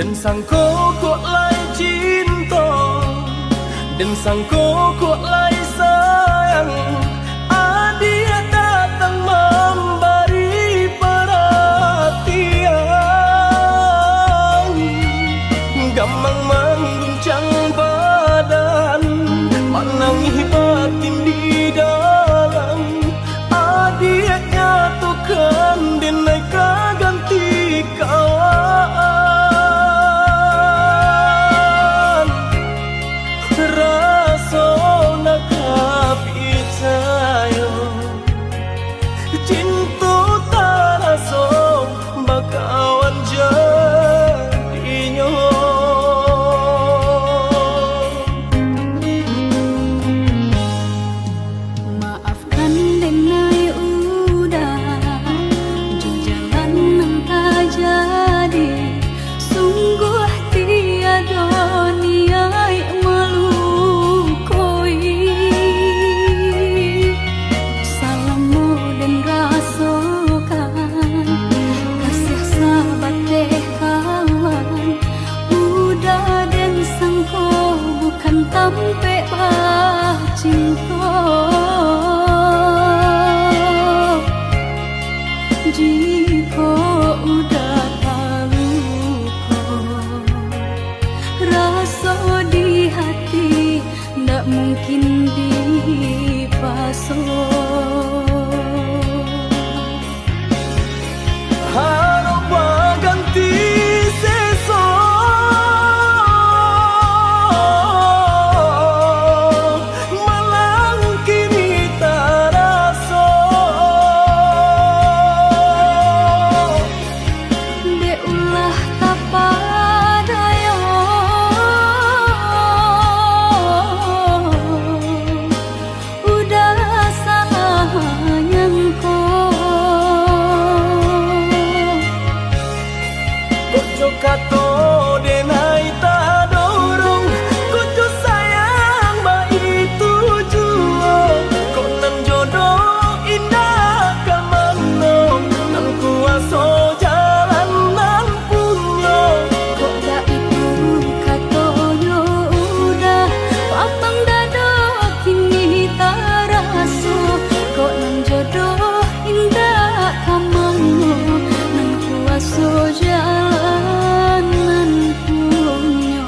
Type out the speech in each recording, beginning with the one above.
Dan sangko kok lai cinta, dan sangko kok lai sayang. Dia datang memberi perhatian, gampang mengguncang badan, menangis batin di dalam. Dia nyatukan dineka ganti kawan. Rasa nak percaya cinta tak rasa bakawan jadinya. Maafkan denai udah jalan yang tak jadi, sungguh tiada niat melukoi. Salamu dan rasakan kasih sahabat deh kawan. Udah dan sangko bukan tampe bah cinta. Jika udah tahu kok rasa di hati, ndak mungkin dipasok. Harap ganti sesok, malang kini tak rasa. De ulah tapadaya, udah salah nyangko. Kojo kato denai tak dorong, kojo sayang ba itu jua. Kok nan jodoh indah kamanong, nan kuaso jalan nan punya. Kok dak itu katonyo udah papang dado kini tak rasa. Kok nan jodoh indah kamango, nan kuaso jalan nan punya.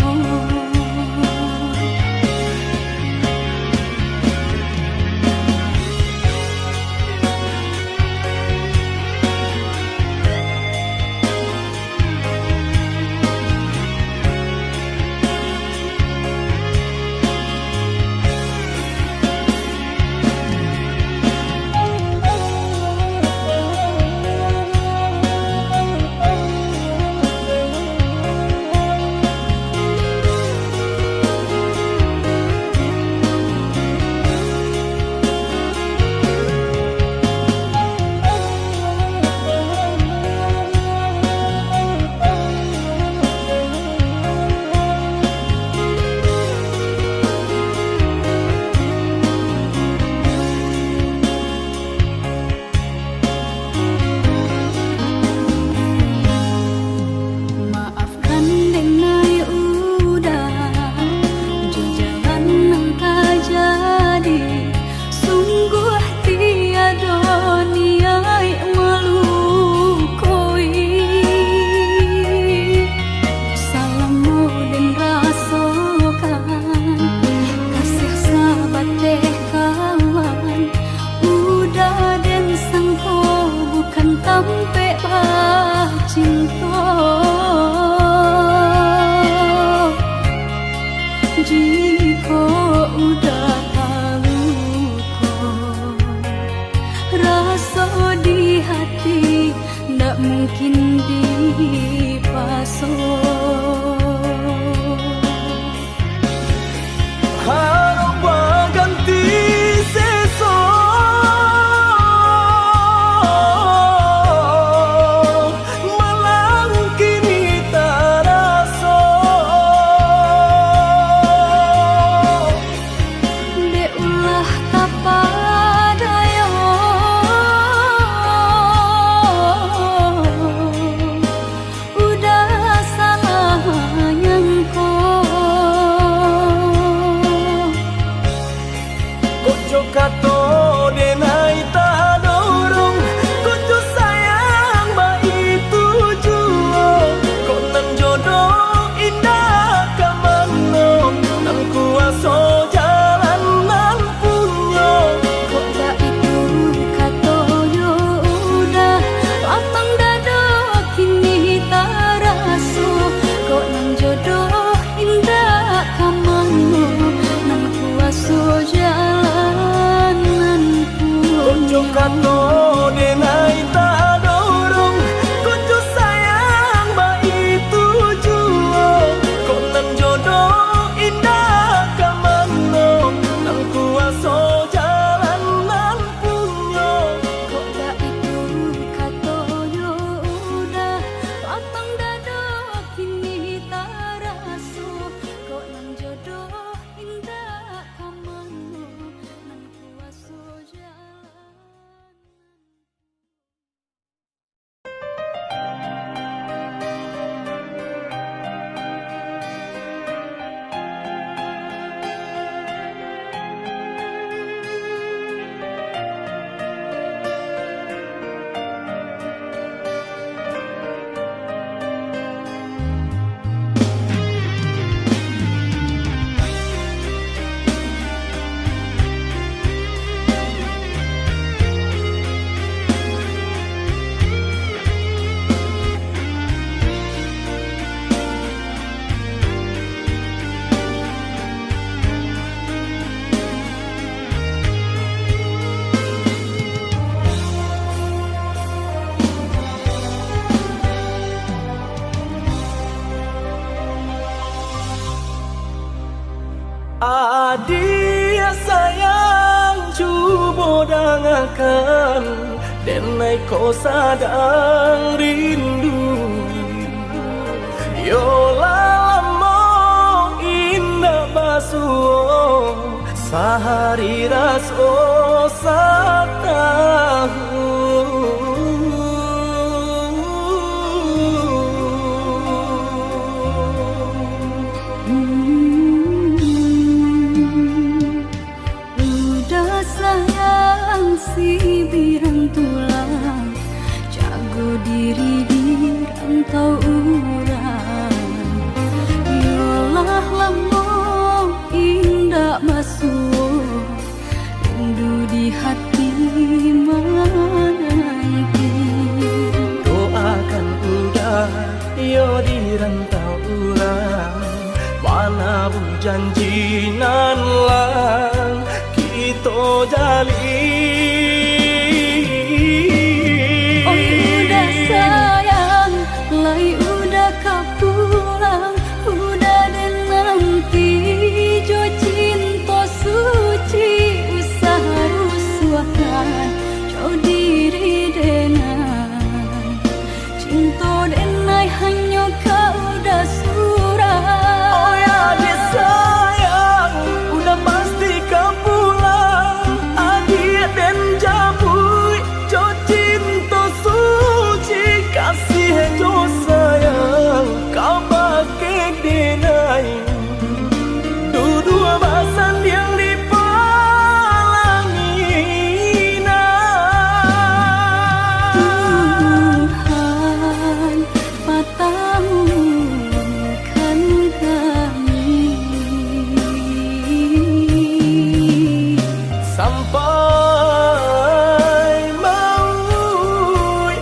Maafkan denai udah jalan yang tak jadi, sungguh tiada niat melukoi. Salamu dan rasakan kasih sahabat deh kawan. Udah dan sangko bukan tampe bah cinta. Jika udah tahu kok rasa di hati, ndak mungkin dipasok. Harap ganti sesok, malang kini tak rasa. De ulah tapadaya, udah salah rasakan denai kau sadang rindu. Yola lamo indah basuh sehari raso satahu. Udah sayang si birang tulang, jago diri di rantau urang. Yolah lamo indah basuh rindu di hati menanti. Doakan udah yo di rantau urang, mana bu janji nan lang kita jalin. Oi udah sayang, lai udah kapulang, udah dan nanti jo cinta suci usaha rusuhan jauh diri denai cinta denai hanya kau udah surah. Oh ya dia sayang, udah pasti kau pulang. Adik dan jabui, jo cinta suci kasih jo sayang, kau pakai denai. Dua basan yang dipalangina. Tuhan patahkan kami sampai maut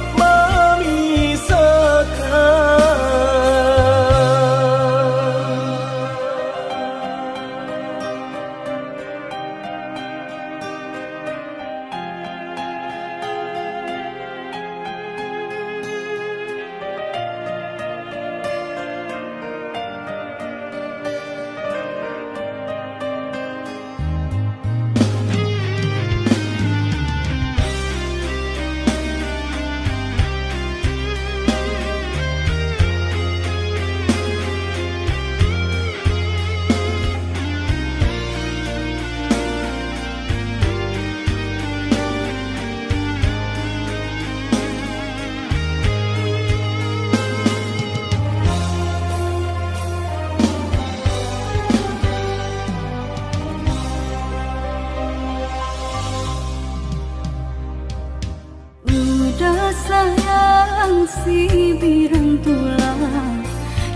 udah sayang si birang tulang,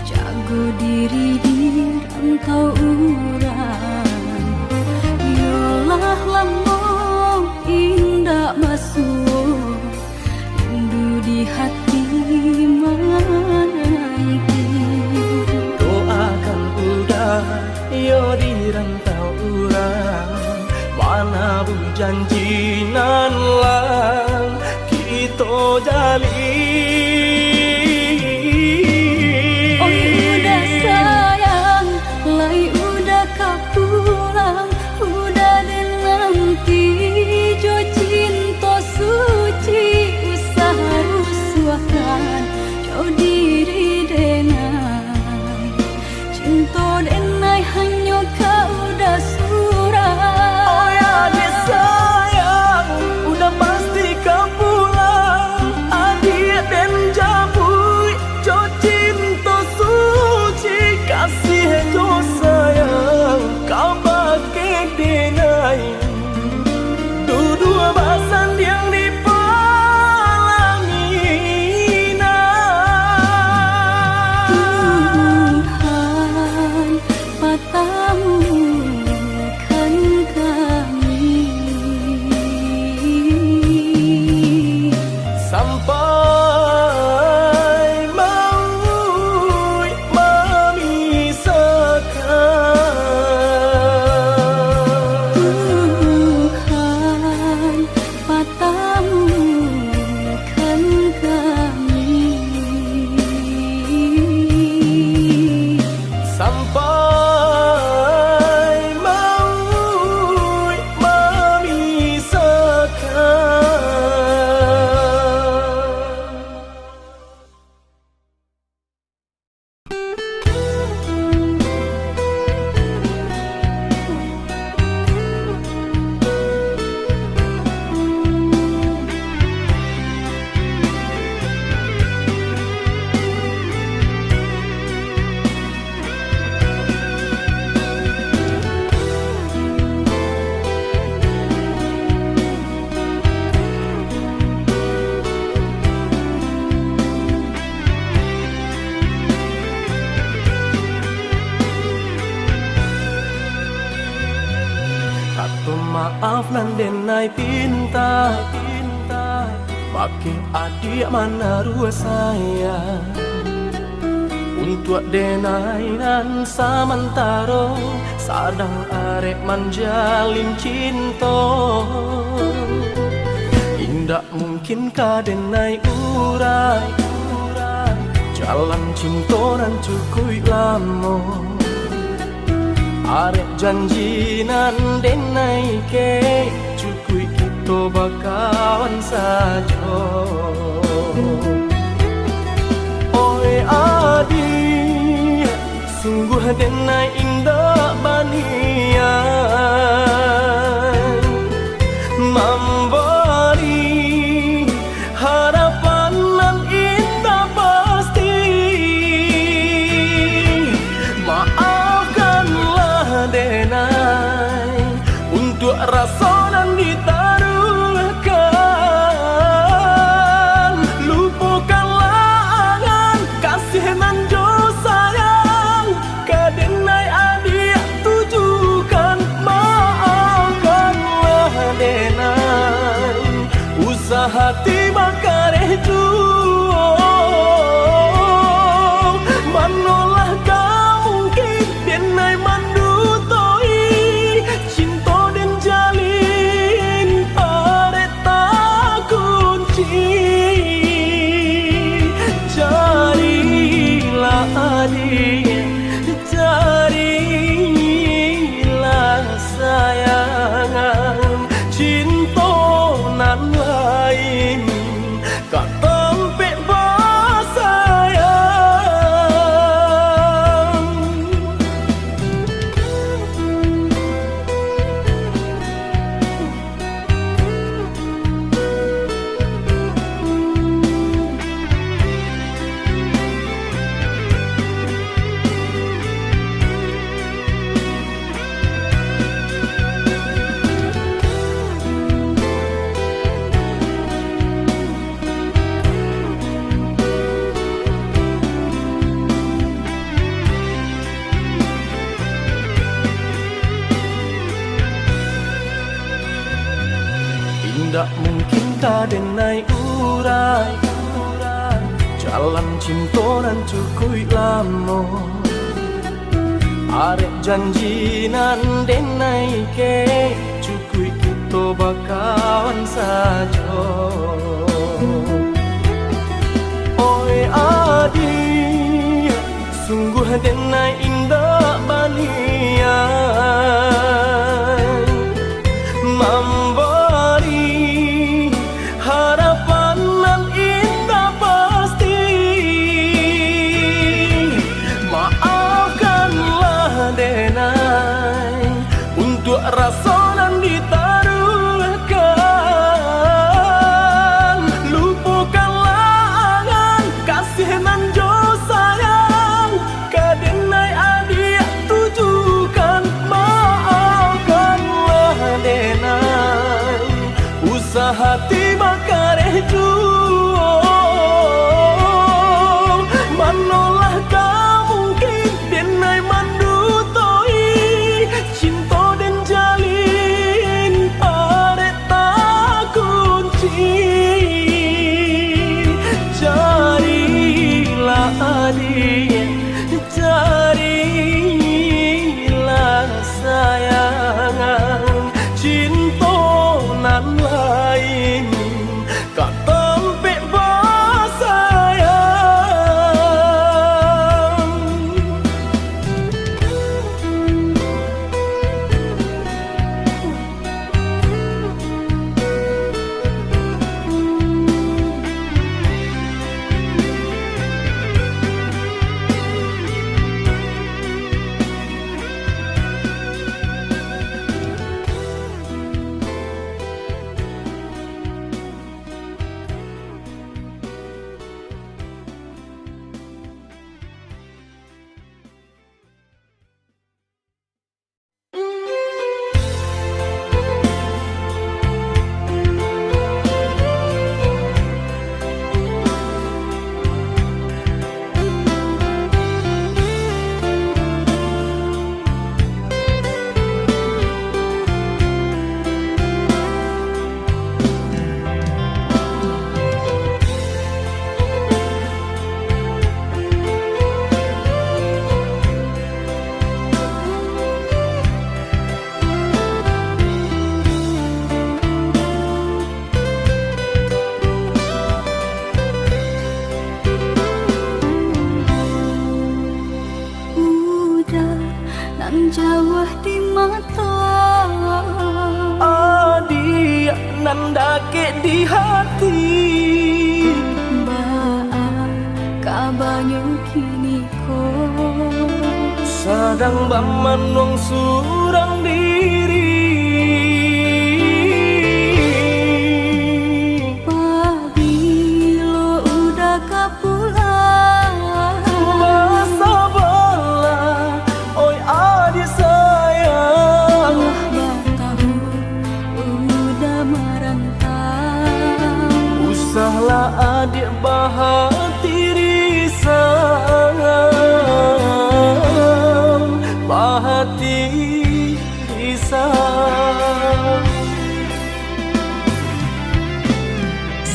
jago diri di rantau urang. Yolah lamo indah basuh rindu di hati menanti. doakan udah yo di rantau urang, mana bu janji nan lang kita jalin. Oi udah sayang, lai udah kapulang, udah dan nanti jo cinta suci usaha rusuhan jauh diri denai cinta denai hanya kau udah surah. Oh ya dia sayang, udah pasti kau pulang. Adik dan denai pinta pakai adik mana rua saya untuk denai nan samantaro sadang arek manjalin cinta. Indak mungkin ka denai urai jalan cinta nan cukup lama. Arek janji nan denai ke cukup kita bakawan saja. Oi adi sungguh denai indah banian memberi harapan nan indah pasti. Maafkanlah denai untuk rasa nan ditaruhkan. Lupakanlah angan kasih nan jo sayang ke denai adik tujukan. Maafkanlah denai usah hati makareh juo. Manolah kau mungkin denai mandutoi cinta den jalin arek tak kunci. Carilah adik, carilah sayangan cinta nan lain kak tempe basayang. Indak mungkin ka denai urai jalan cinta nan cukup lama. Arek janji nan denai ke cukup kita bakawan saja. Oi adi sungguh denai indah banian memberi harapan nan indah pasti. Maafkanlah denai untuk rasa nan ditaruhkan. Lupakanlah angan kasih nan jo sayang ke denai adik tujukan. Maafkanlah denai usah hati makareh juo. Manolah kau mungkin denai mandutoi cinta den jalin arek tak kunci. Carilah adik, carilah sayangan cinta nan lain kak tempe basayang. tanda ke di hati. Baak kabanyo kini ko Sadang bamanong surang diri. Pabilo udah kapulang Basa bala, oi adik sayang. Batahu udah merantau Usahlah adik bahati risang, bahati risang.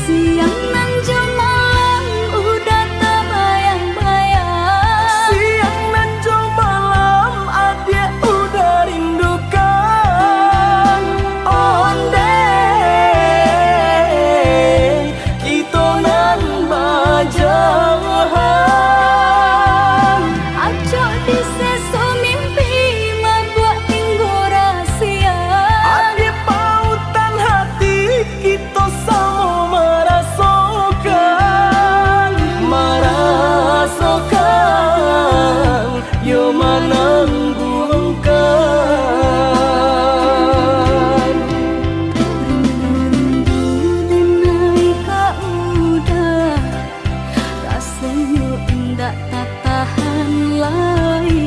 Siang nan malam udah terbayang-bayang Siang nan jauh malam adik udah rindukan. Onde kita nan bajahan. Acok di sesu mimpi membuat tinggu rahasia Adik pautan hati kita sama merasakan. Merasakan yo menangguhkan. Rindu naik ka udah rasanya enggak tak tahan lagi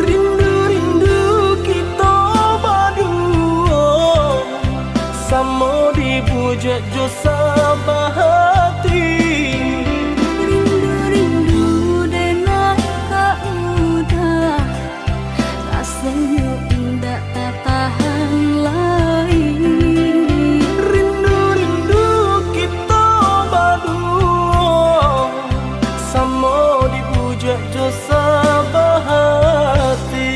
Rindu-rindu kita berdua sama dibujuk jo sabahati. Rindu-rindu deh naik ka udah rasanya enggak tak tahan lagi Rindu-rindu kita berdua sama dibujuk jo sabahati.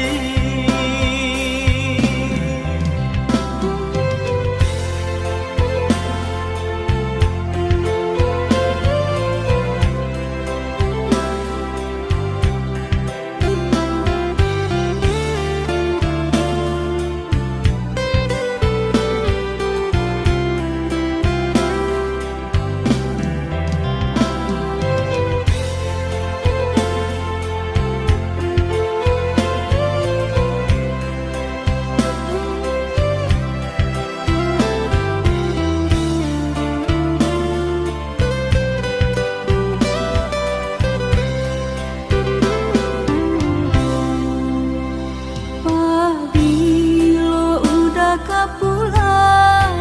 Pabilo udah kapulang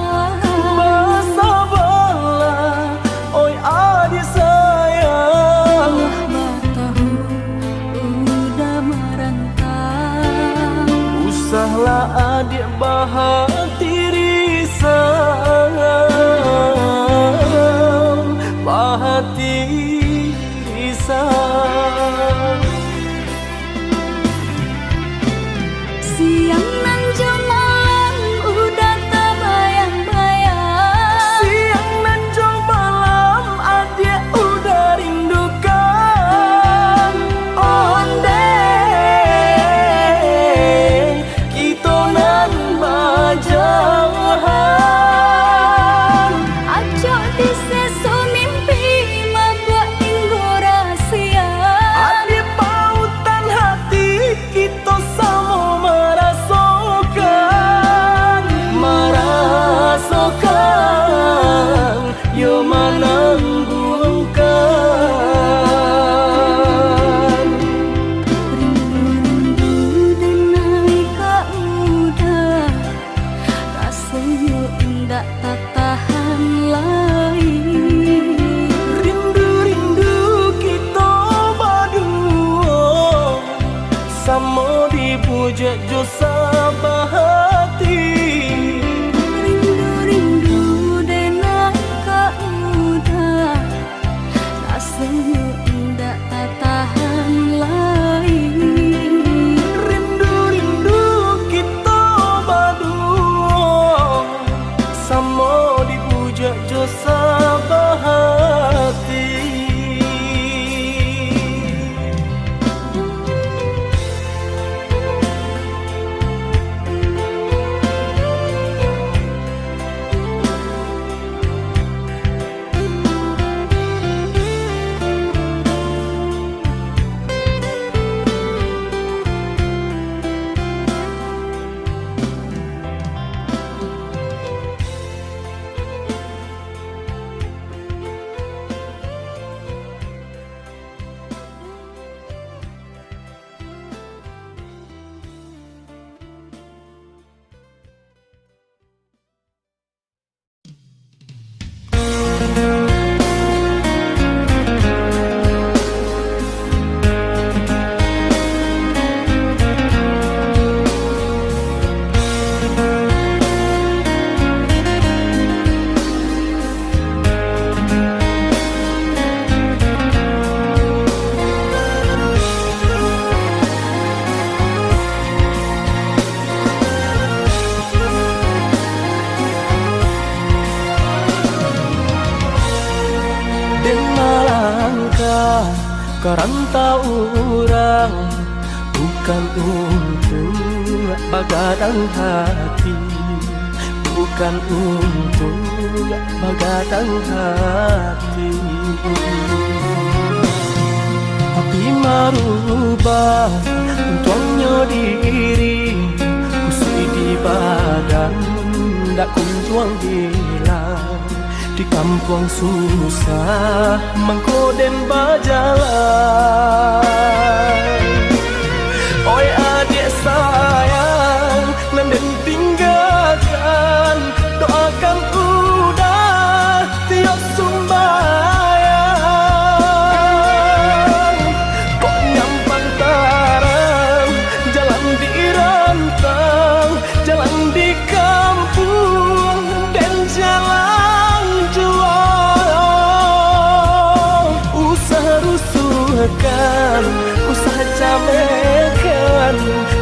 Basa bala, oi adik sayang. Batahu udah merantau Usahlah adik bahati risang, bahati risang. Siang nan malam udah terbayang-bayang Siang nan jauh malam adik udah rindukan. Onde kita nan bajahan. Acok di sesu mimpi membuat tinggu rahasia Adik pautan hati kita sama merasakan. Merasakan yo menangguhkan. Rindu-rindu deh naik ka udah rasanya enggak tak tahan lagi Rindu-rindu kita berdua sama dibujuk jo sabahati. Rindu-rindu deh naik ka udah rasanya enggak tak tahan lagi Rindu-rindu kita berdua sama dibujuk jo sabahati. Karantau orang bukan untuk begadang hati, bukan untuk begadang hati. Tapi merubah untuknya diri, kusui di badan tak kunjuang hilang. Di kampung susah mengkoden berjalan. Oi adik sayang, nanden tinggalkan, doakan udah tiap sembahyang. Kok nyampang tarang, jalan di rantang, jalan di kampung dan jalan jual. Usaha rusuhkan, usaha camekan,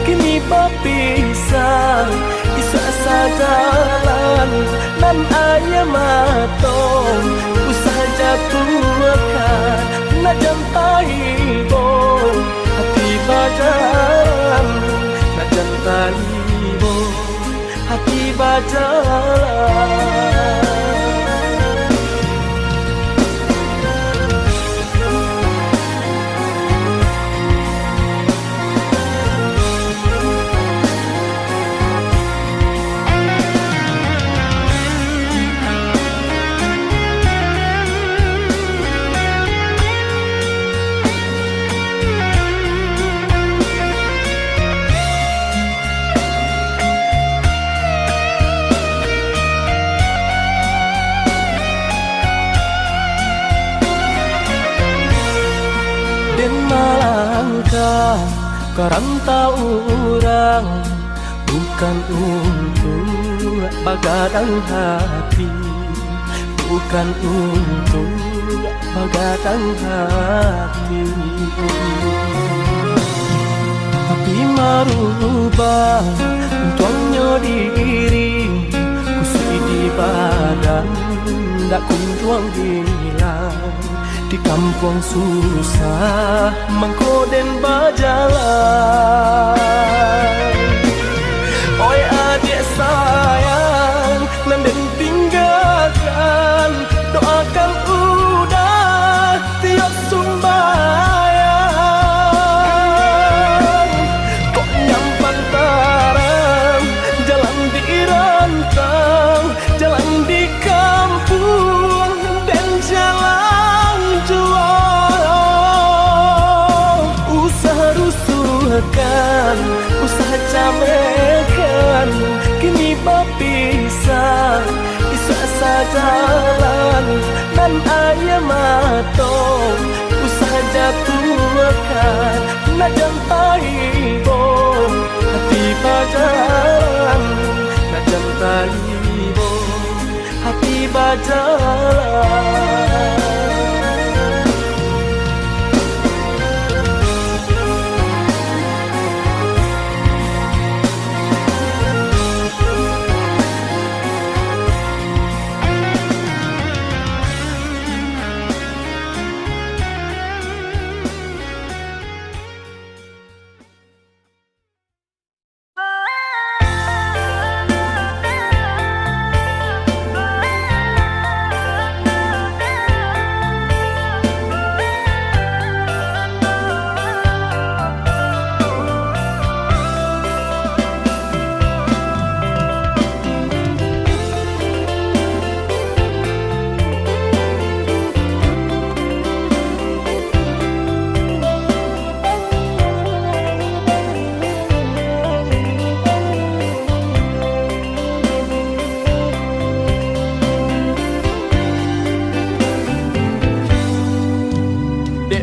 kini berpisah, isa sajalan dan ayah matong. Usaha jatuhkan, nak jantai bong, hati bajalan, nak jantai bong, hati bajalan. Den malangkah karantau orang bukan untuk begadang hati, bukan untuk begadang hati. Tapi merubah untuknya diri, kusui di badan tak kunjuang hilang. Di kampung susah mengkoden berjalan. Oi adik sayang, nanden tinggalkan, doakan udah tiap sembahyang. Kok nyampang tarang, jalan di rantang, jalan di kampung dan jalan jual. Usaha rusuhkan, usaha camekan, kini berpisah, isa sajalan dan ayah matong. Usaha jatuhkan, nak jantai bong, hati bajalan, nak jantai bong, hati bajalan.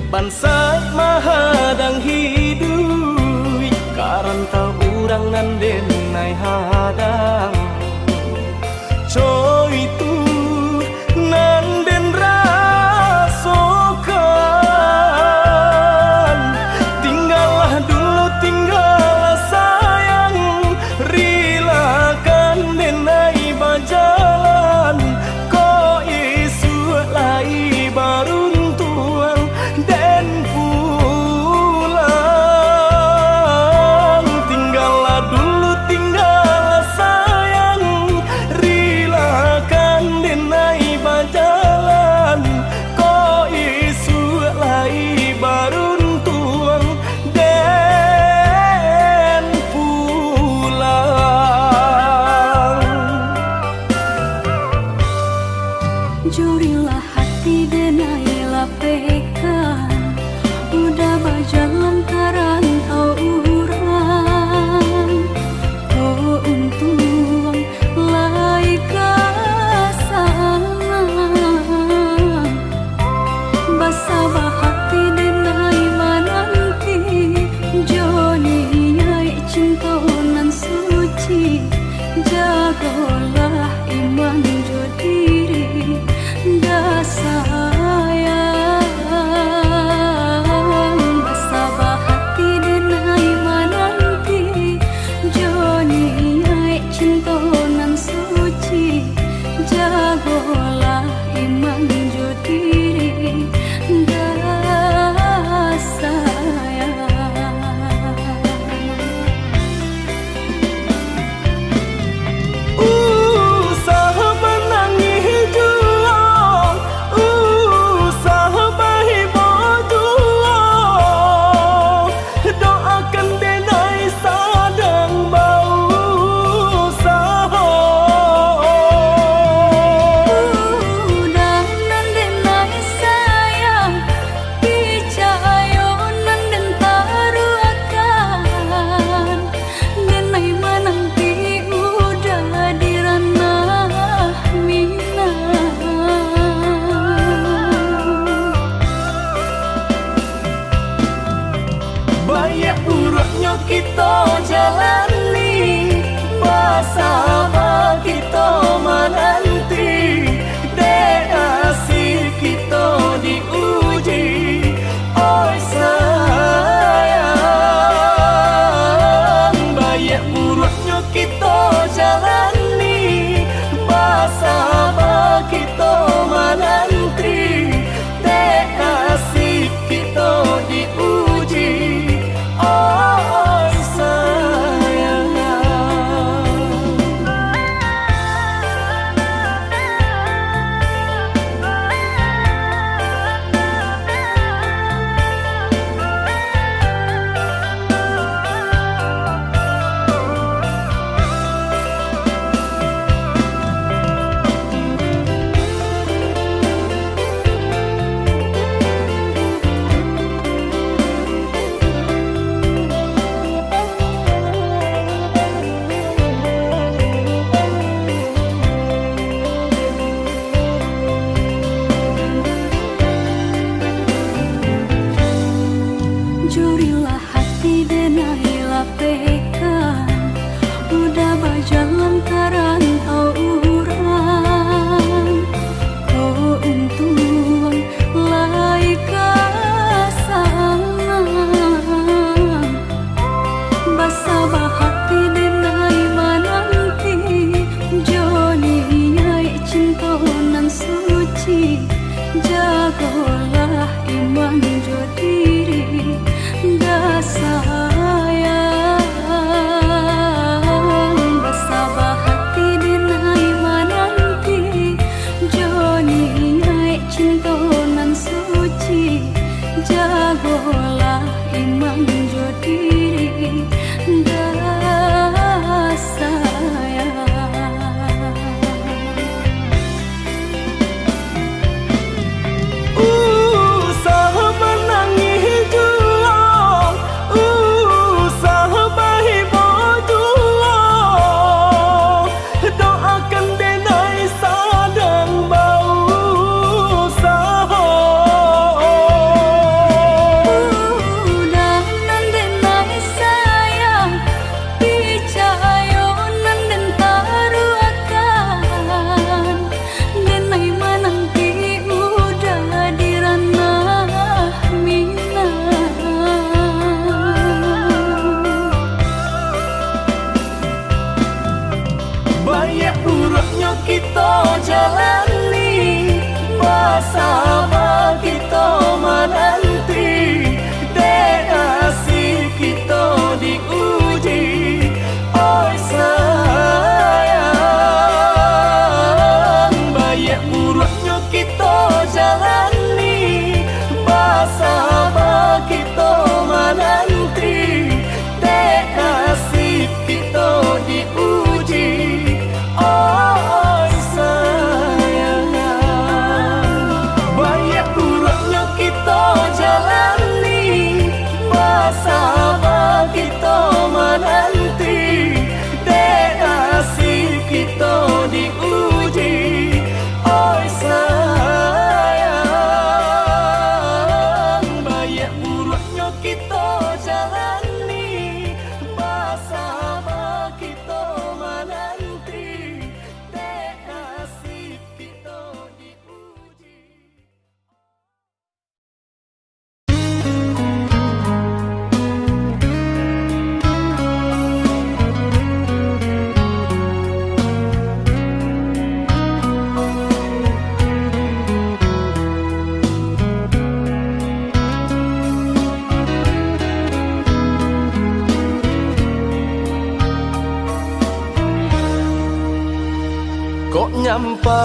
Bansai mahadang hidup, karantau urang nanden nai hadang. Coy itu nanden rasokan, tinggallah dulu tinggallah sayang, rilakan denai bajalan, ko isu lai baruntuang den pu Jurilah hati denai lapekan, udah berjalan karantau urang. Oh untung lai ka sana, basabah hati denai mananti. Joni nyai cintonan suci, jagolah iman jo diri dah sayang. Basabah hati denai mananti. Joni nyai cintonan suci, jagolah iman jo diri dah sayang. Sahabat nangis juang, sahabat hibur juang. Doakan denai sadang bau sahur. Dan denai sayang, picayonan dan taruakan. Denai menanti udah di ranah Minang. Banyak buruknya kita jalani, bersama kita menanti. Dek asih kita diuji, oi sayang. Banyak buruknya kita jalani, bersama kita menanti. Dek asih kita diuji, oi sayang. Jurilah hati denai lapekan, udah berjalan karantau urang. Oh untung lai ka sana, basabah hati denai mananti. Joni nyai cintonan suci, jagolah iman jo diri dah sayang. Basabah hati denai mananti. Joni nyai cintonan suci, jagolah iman jo diri dah sayang. Sahabat nangis juang,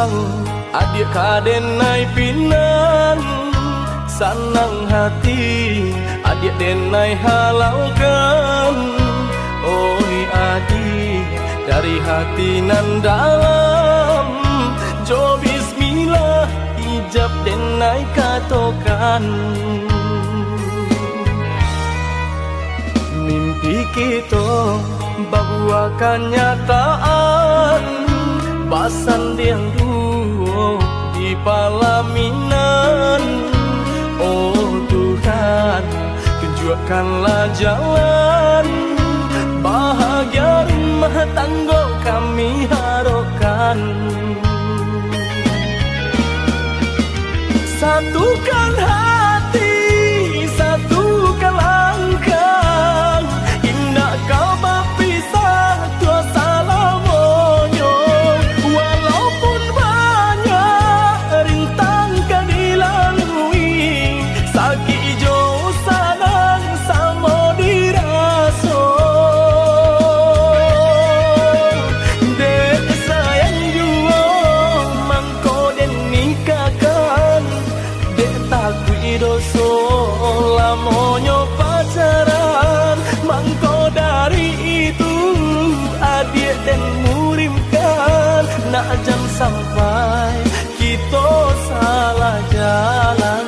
sayang adik kadenai pinan sanang hati adik denai halaukan. Oi adik dari hati nan dalam jo bismillah ijab denai katokan. Mimpi kita bahwa kenyataan basan yang dulu di palaminan. Oh Tuhan, tunjukkanlah jalan bahagia rumah tangga kami harapkan. Satukan hati, satukan langkah, indah kau berpisah tua salamonyo. Walaupun banyak rintang kan dilalui, sakit jauh sanang sama diraso. Dek sayang jua mangko den nikahkan, dek takui doso lamonyo pacaran. Mangko dari itu adik dan murimkan, nak jam sampai kita salah jalan.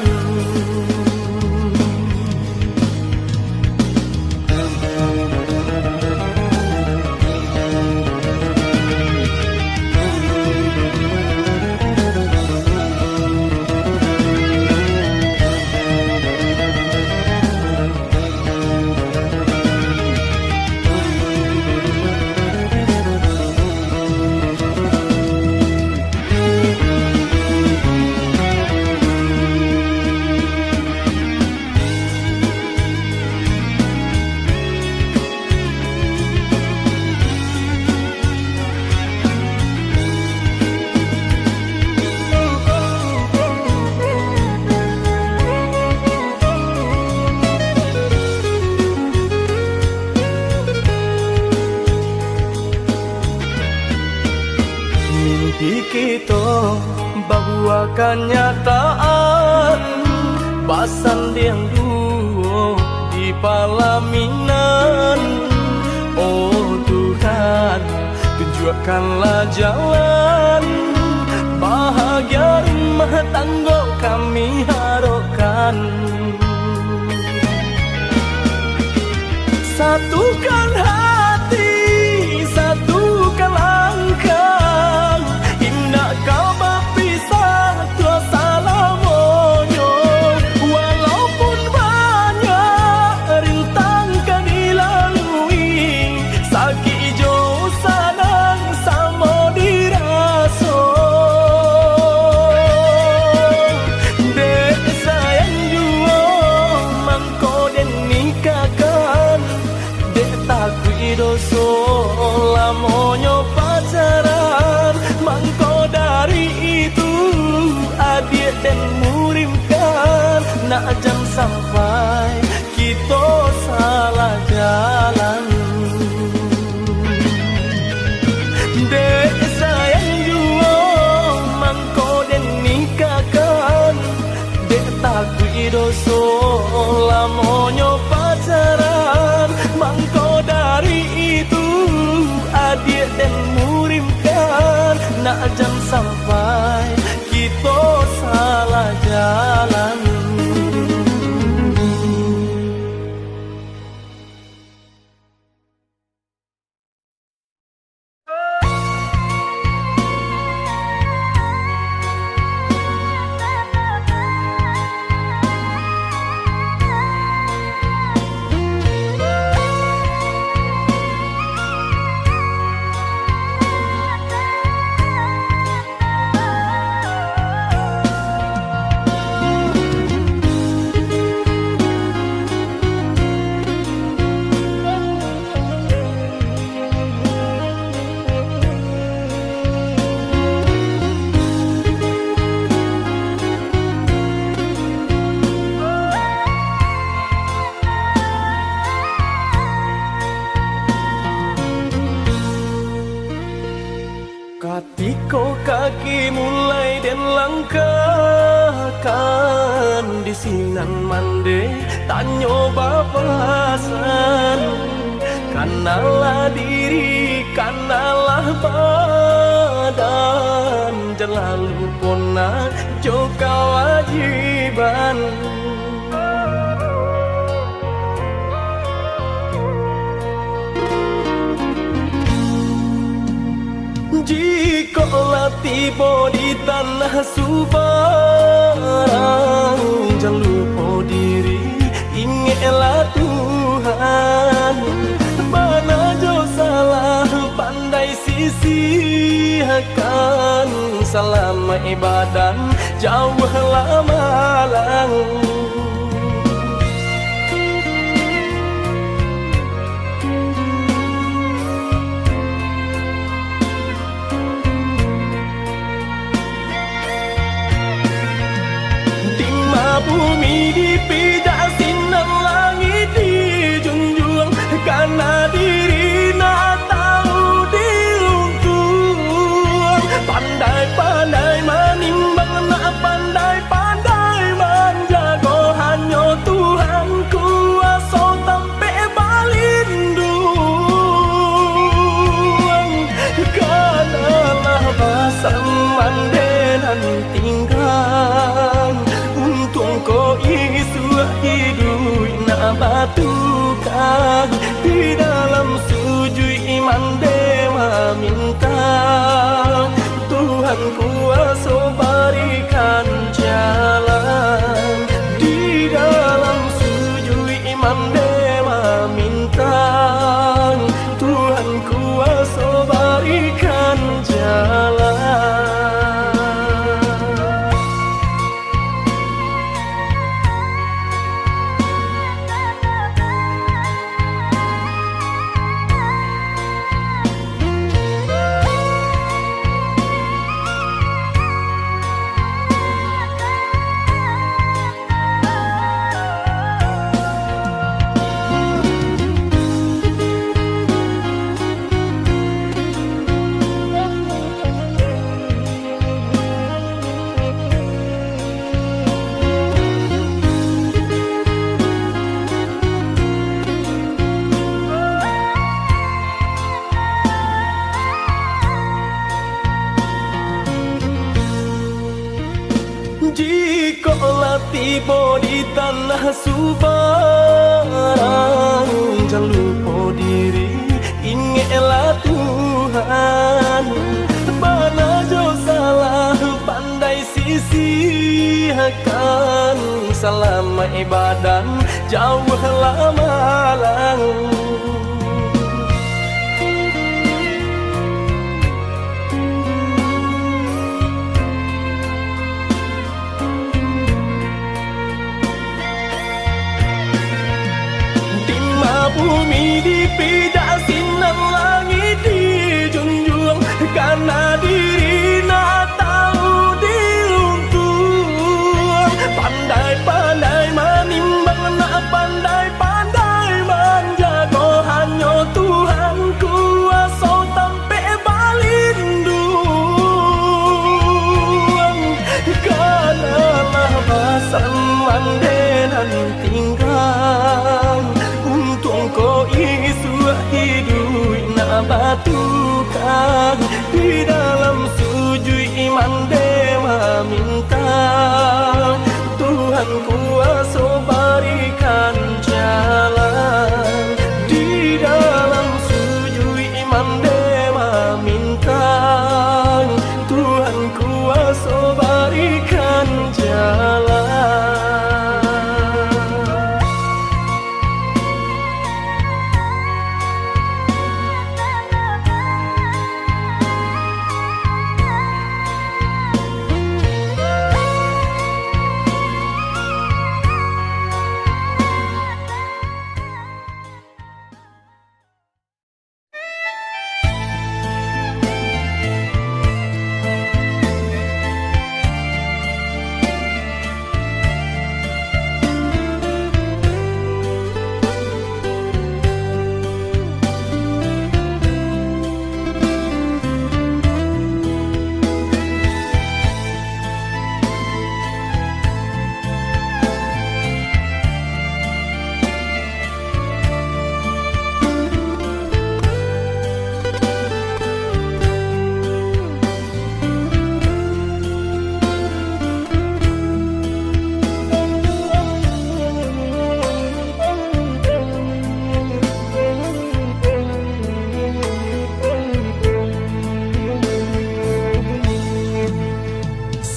Mimpi kita bahwa kenyataan basan yang dulu di palaminan. Oh Tuhan, tunjukkanlah jalan bahagia rumah tangga kami harapkan. Satukan hati, satukan langkah, indah kau berpisah tua salamonyo. Walaupun banyak rintang kan dilalui, sakit jauh sanang sama diraso. Dek sayang jua mangko den nikahkan, dek takui doso lamonyo pacaran. Mangko dari itu adik dan murimkan, nak jam sampai kita salah jalan. Dek sayang jua mangko den nikahkan, dek takui doso lamonyo pacaran. Mangko dari itu adik dan murimkan, nak jam sampai kita salah jalan. langkahkan di sinan mande tanyo bapasan kanalah diri kanalah badan jelalu pona jo kewajiban jikalau tiba di tanah Subarang jangan lupa diri ingatlah Tuhan mana jauh salah pandai sisihkan selama ibadah jauhlah malang bumi dipijak sinar langit dijunjung karena diri nak tahu diuntung pandai-pandai menimbang nak pandai-pandai menjago hanya Tuhan kuasa sampai balindung kanalah pasang mandenan tinggal ko isu hidup nak batukan di dalam sujud iman dewa minta Tuhan kuasa berikan jalan di dalam sujud iman dewa minta Tuhan kuasa berikan jalan. Jikalau tiba di tanah Subarang jangan lupa diri ingatlah Tuhan mana jauh salah pandai sisihkan selama ibadah jauhlah malang bumi dipijak sinar langit dijunjung karena diri nak tahu diuntung pandai-pandai menimbang nak pandai-pandai menjago hanya Tuhan kuasa sampai balindung kanalah pasang mandenan tinggal ko isu hidup nak batukan di dalam sujud iman dewa minta Tuhan kuasa berikan jalan di dalam sujud iman dewa minta Tuhan kuasa berikan jalan.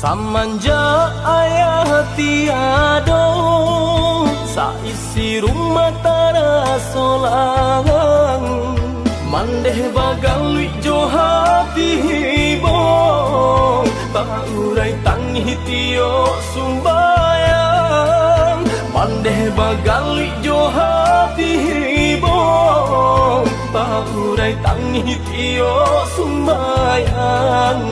Samanja ayah tiado, saisi rumah tara solangan. Mandeh bagalui jo hati hibong, baurai tangi tio sumbayang. Mandeh bagalui jo hati hibong, baurai tangi tio sumbayang.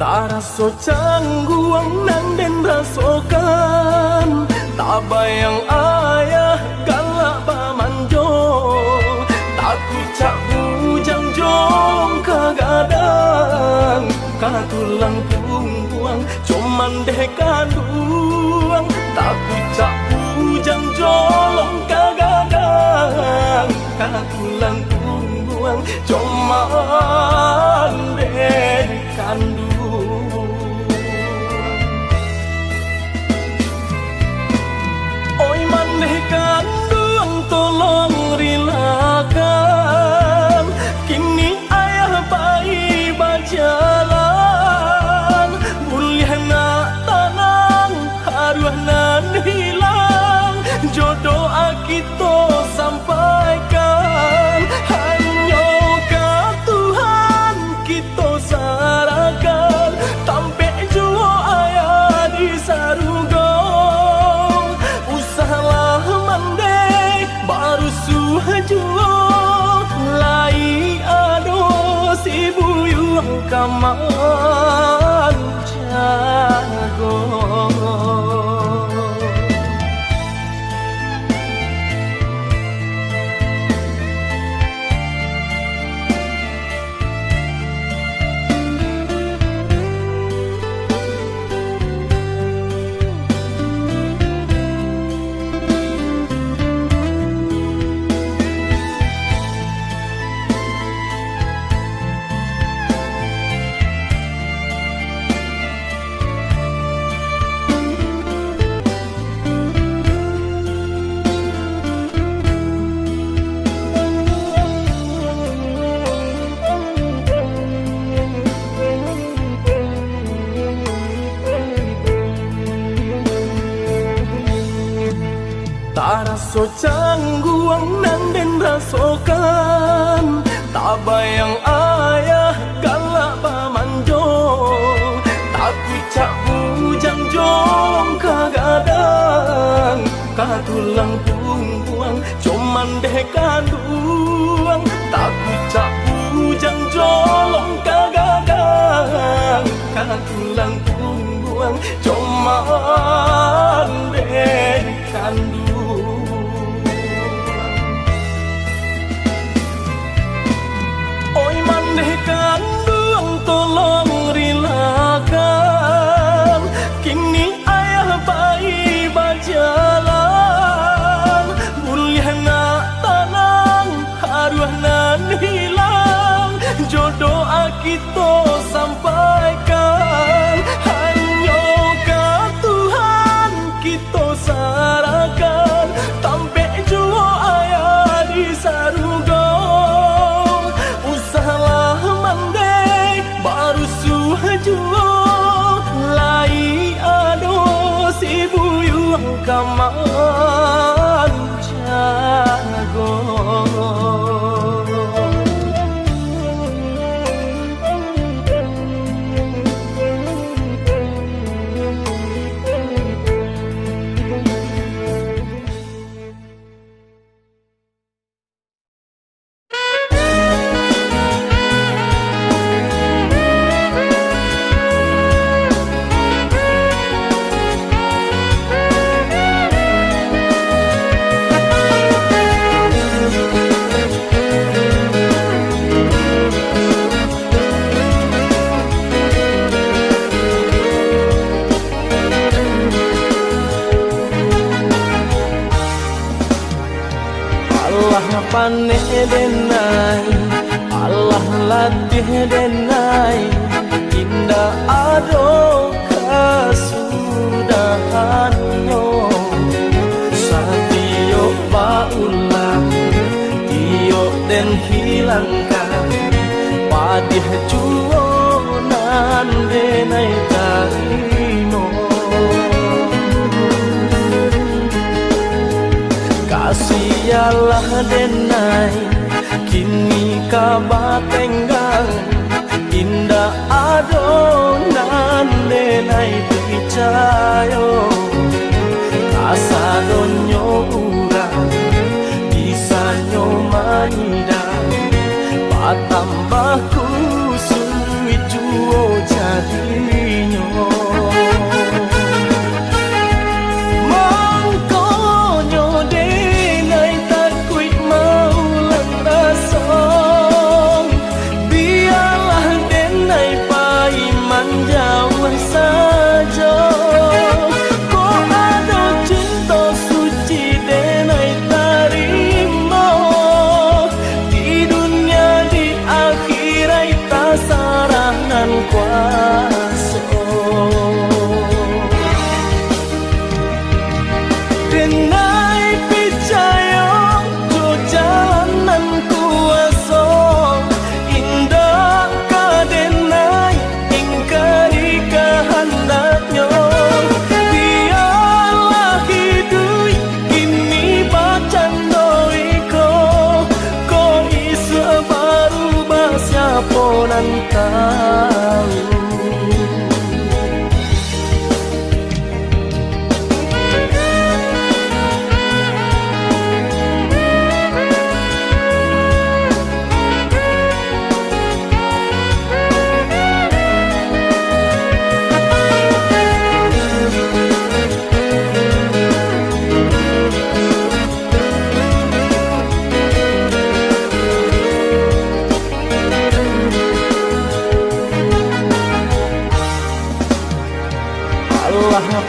Taraso cangguang nang den rasokan, tak bayang ayah galak bamanjo. Takut cak bujang jong kagadang, katulang pungguang cuman deh kanduang. Takut cak bujang jolong kagadang, katulang pungguang cuman deh kanduang. Kandung tolong rilakan, kini ayah bayi berjalan. Boleh nak tanang, haruah nan hilang, jodoh kita sampaikan. Hanya ke Tuhan kita sarahkan, tampek jua ayah di saruga. Suhajuo lai ado si buyung kaman jago. Taraso cangguang nang den rasokan, tak bayang ayah galak bamanjo. Takut cak bujang jong kagadang, katulang pungguang cuman deh kanduang. Takut cak bujang jolong kagadang, katulang pungguang cuman deh kanduang. Kandung tolong rilakan, kini ayah bayi berjalan. Boleh nak tanang, haruah nan hilang, jodoh kita sampaikan. Hanya ke Tuhan kita sarahkan, tampek jua ayah di saruga. Suhajuo lai ado si buyung kaman jago. Paneh denai, Allah latih denai, indah ado kasudahannya. hilangkan padih juonan denai tarino kasialah denai kini kabatenggang indah adonan denai percayo asa donyo urang bisanyo manida patambah kusui juo jadinyo mangkonyo denai takuit mau lentasong biarlah denai paiman jauh saja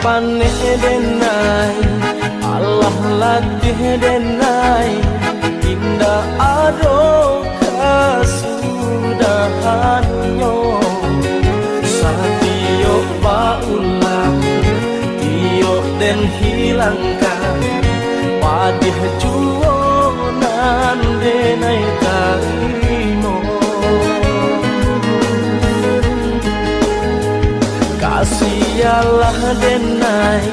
paneh denai Allah latih denai indah ado kasudahannya satio baulah tio den hilangkan padih juonan denai tarino kasialah denai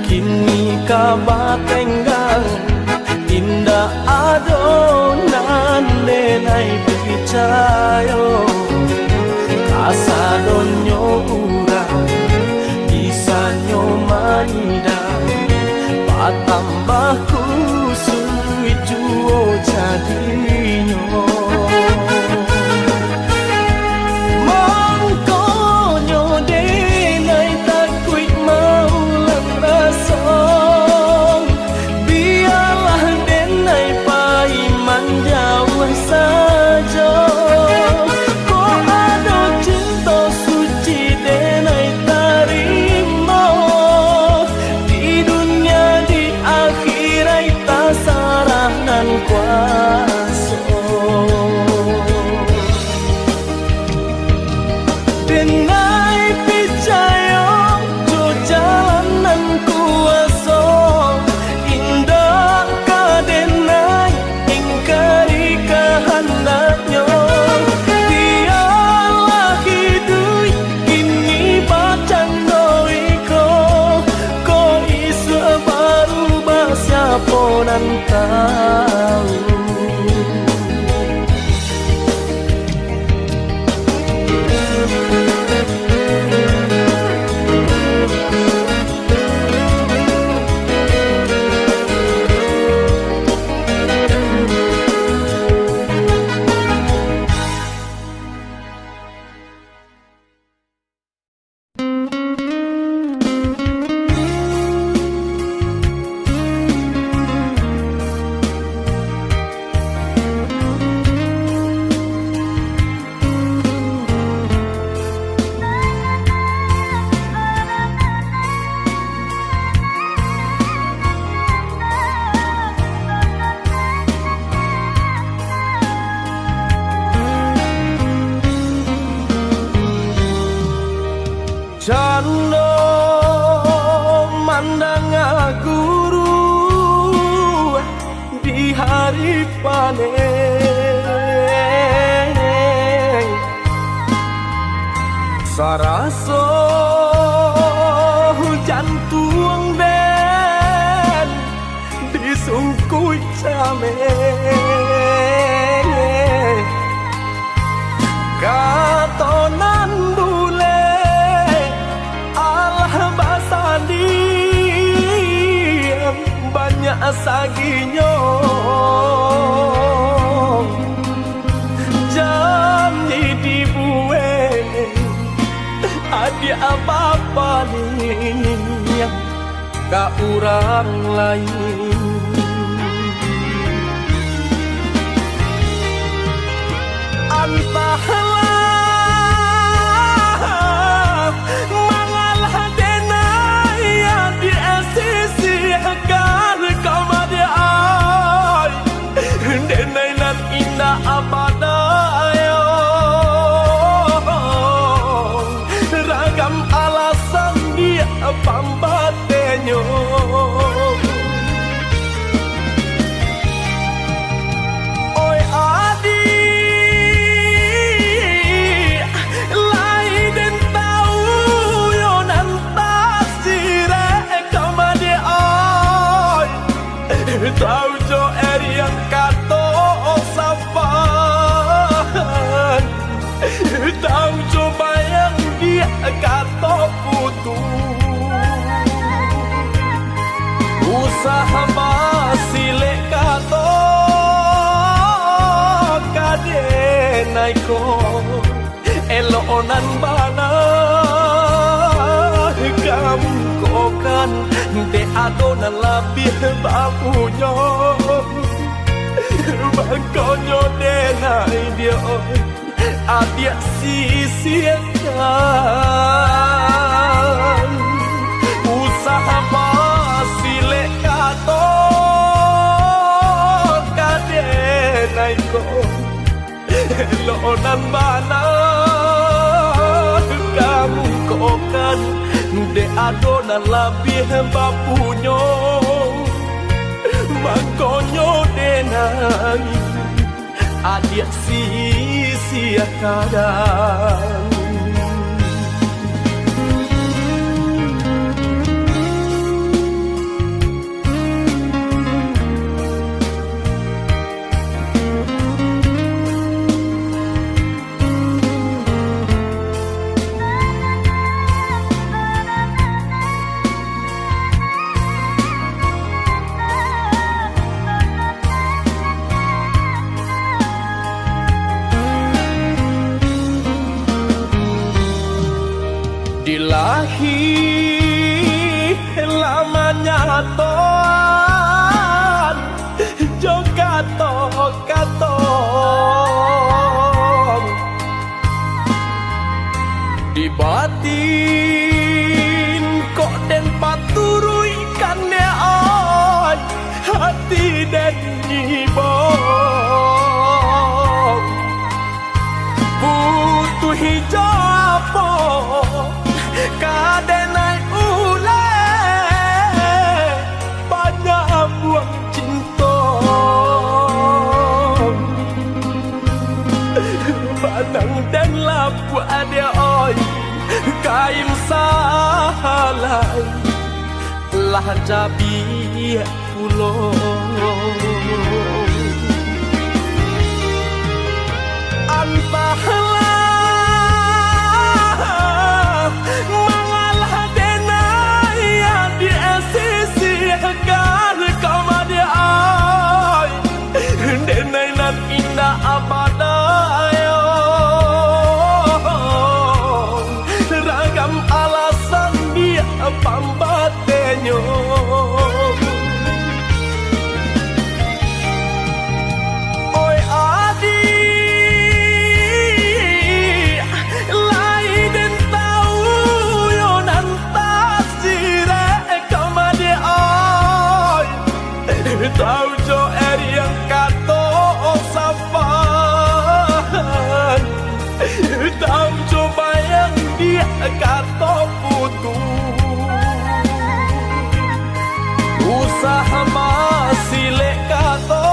kini kabatenggang indah adonan denai percayo asa donyo urang bisanyo manida patambah kusui juo jadinyo Jano mandang guru di hari panen Saraso jantung den disungkui came katonan bule alah basandi banyak saginyo jam di buwe ada apa-apa nih ke orang lain. Entahlah mangalah denai yang diasisikan kamade ai denai nan indah abadayo ragam alasan dia pambatenyo. Oi adi lain tahu yo nan tasire kamade ai tahu jo yang kato sapan tahu coba yang dia kato putu usaha masile kato kade naiko elonan bana kamu kokan de adonan lebih bapunya bangkonyo denai dia adia sisiakan usaha masile kato kade naiko elonan bana kamu kokan de adonan lebih bapunyo bangkonyo denai adia sisiakan. Dilahi lamanya toan jogato katon di batin kok den paturui kan ne ai hati den nyibong butuh hijau kadenai ule banyak buang cinta banang dan lapu ada oi kaim salai lah jabi pulo antahlah mangalah denai yang diasisikan kamade ai denai nan indah abadayo ragam alasan dia pambatenyo. Oi adi tahu jo yang kato sapan tahu coba yang dia kato putu usaha masile kato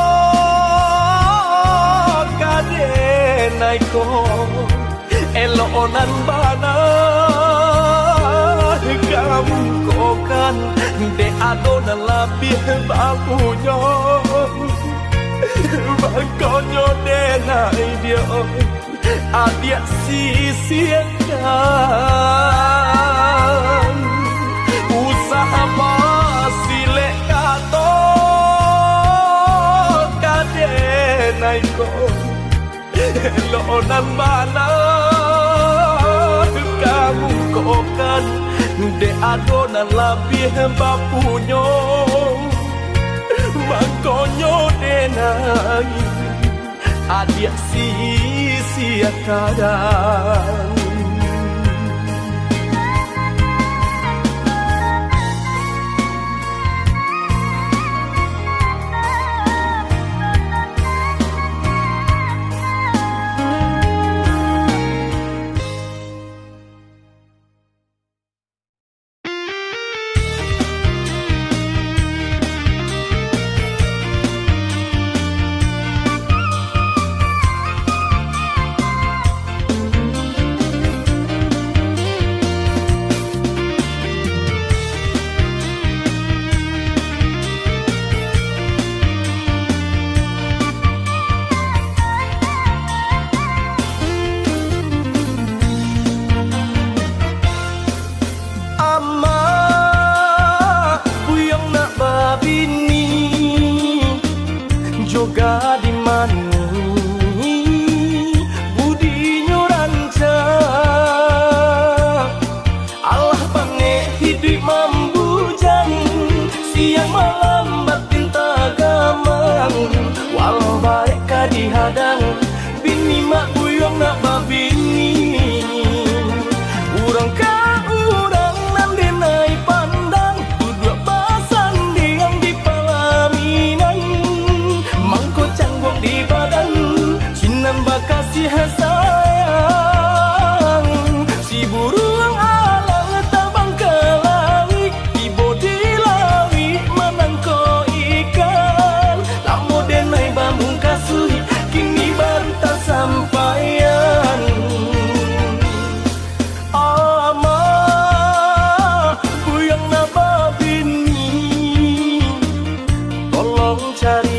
kade naiko elonan bana kamu kokan de adona labih bapunyo bakonyo de nai dia adia sisiakan usaha pasile kato kade nai ko lonan mana kamu kokan de adona labih bapunyo makonyo de nai adia sia-siakan. Cari